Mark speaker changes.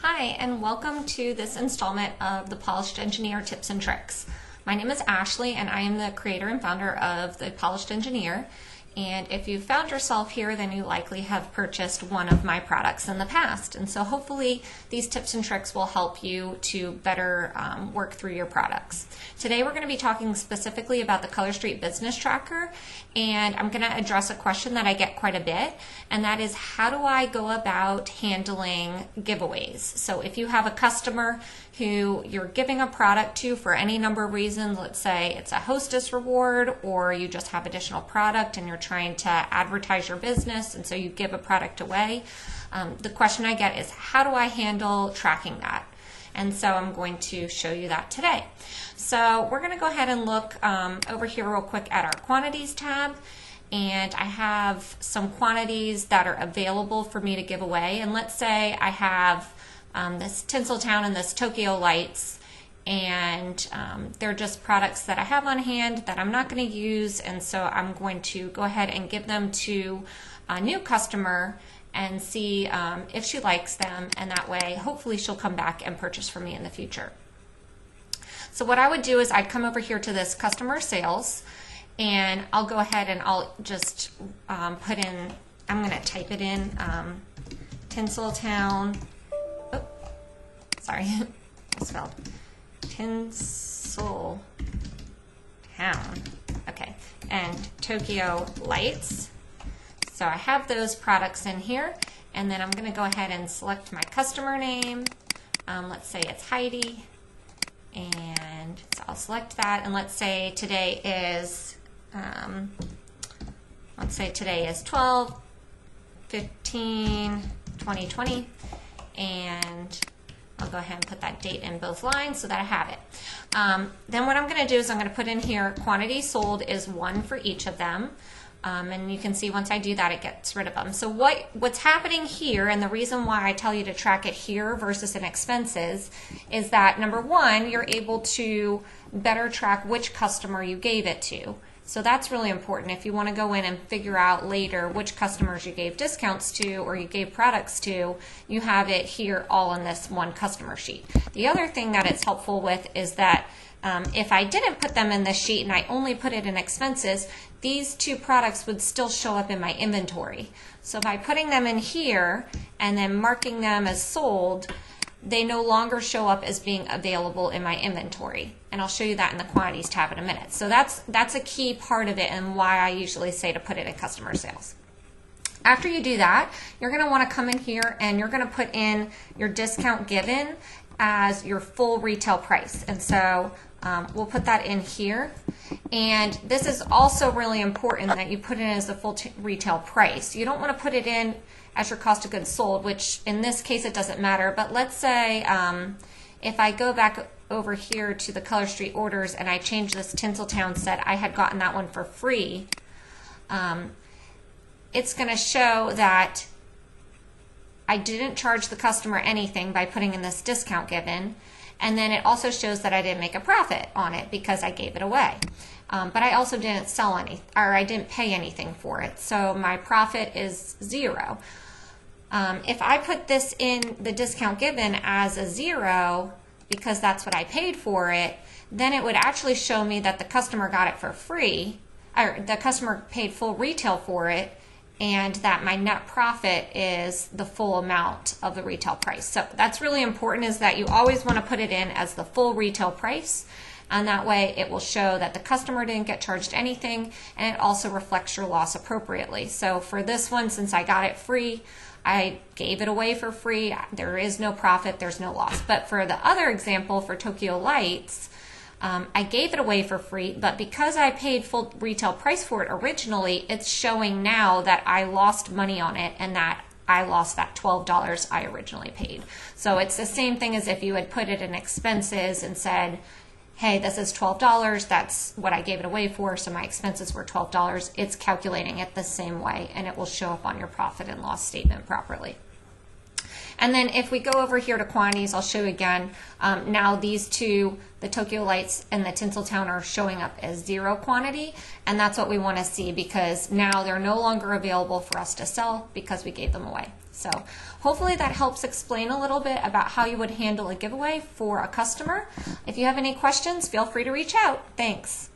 Speaker 1: Hi, and welcome to this installment of the Polished Engineer Tips and Tricks. My name is Ashley, and I am the creator and founder of the Polished Engineer. And if you found yourself here, then you likely have purchased one of my products in the past. And so hopefully these tips and tricks will help you to better work through your products. Today we're going to be talking specifically about the Color Street Business Tracker, and I'm going to address a question that I get quite a bit, and that is, how do I go about handling giveaways? So if you have a customer who you're giving a product to for any number of reasons, let's say it's a hostess reward, or you just have additional product and you're trying to advertise your business and so you give a product away, the question I get is, how do I handle tracking that? And so I'm going to show you that today. So we're going to go ahead and look over here real quick at our quantities tab, and I have some quantities that are available for me to give away. And let's say I have this Tinseltown and this Tokyo Lights, and they're just products that I have on hand that I'm not going to use, and so I'm going to go ahead and give them to a new customer and see if she likes them, and that way hopefully she'll come back and purchase from me in the future. So what I would do is I'd come over here to this customer sales, and I'll go ahead and I'll just put in, I'm going to type it in, Tinseltown, sorry, I spelled Tinseltown, okay, and Tokyo Lights. So I have those products in here, and then I'm going to go ahead and select my customer name. Let's say it's Heidi, and so I'll select that, and let's say today is 12/15/2020, and I'll go ahead and put that date in both lines so that I have it. Then what I'm going to do is I'm going to put in here quantity sold is 1 for each of them. And you can see once I do that, it gets rid of them. So what's happening here, and the reason why I tell you to track it here versus in expenses, is that number one, you're able to better track which customer you gave it to. So that's really important. If you want to go in and figure out later which customers you gave discounts to or you gave products to, you have it here all in this one customer sheet. The other thing that it's helpful with is that if I didn't put them in this sheet and I only put it in expenses, these two products would still show up in my inventory. So by putting them in here and then marking them as sold, they no longer show up as being available in my inventory. And I'll show you that in the quantities tab in a minute. So that's a key part of it, and why I usually say to put it in customer sales. After you do that, you're going to want to come in here and you're going to put in your discount given as your full retail price. And so we'll put that in here. And this is also really important that you put it in as the full retail price. You don't want to put it in as your cost of goods sold, which in this case it doesn't matter. But let's say if I go back over here to the Color Street orders and I change this Tinseltown set, I had gotten that one for free. It's going to show that I didn't charge the customer anything by putting in this discount given, and then it also shows that I didn't make a profit on it because I gave it away. But I also didn't sell any, or I didn't pay anything for it, so my profit is 0. If I put this in the discount given as a 0, because that's what I paid for it, then it would actually show me that the customer got it for free, or the customer paid full retail for it, and that my net profit is the full amount of the retail price. So that's really important, is that you always want to put it in as the full retail price, and that way it will show that the customer didn't get charged anything, and it also reflects your loss appropriately. So for this one, since I got it free, I gave it away for free, there is no profit, there's no loss. But for the other example, for Tokyo Lights, I gave it away for free, but because I paid full retail price for it originally, it's showing now that I lost money on it and that I lost that $12 I originally paid. So it's the same thing as if you had put it in expenses and said, hey, this is $12, that's what I gave it away for, so my expenses were $12. It's calculating it the same way, and it will show up on your profit and loss statement properly. And then if we go over here to quantities, I'll show you again. Now these two, the Tokyo Lights and the Tinseltown, are showing up as 0 quantity, and that's what we want to see, because now they're no longer available for us to sell because we gave them away. So hopefully that helps explain a little bit about how you would handle a giveaway for a customer. If you have any questions, feel free to reach out. Thanks.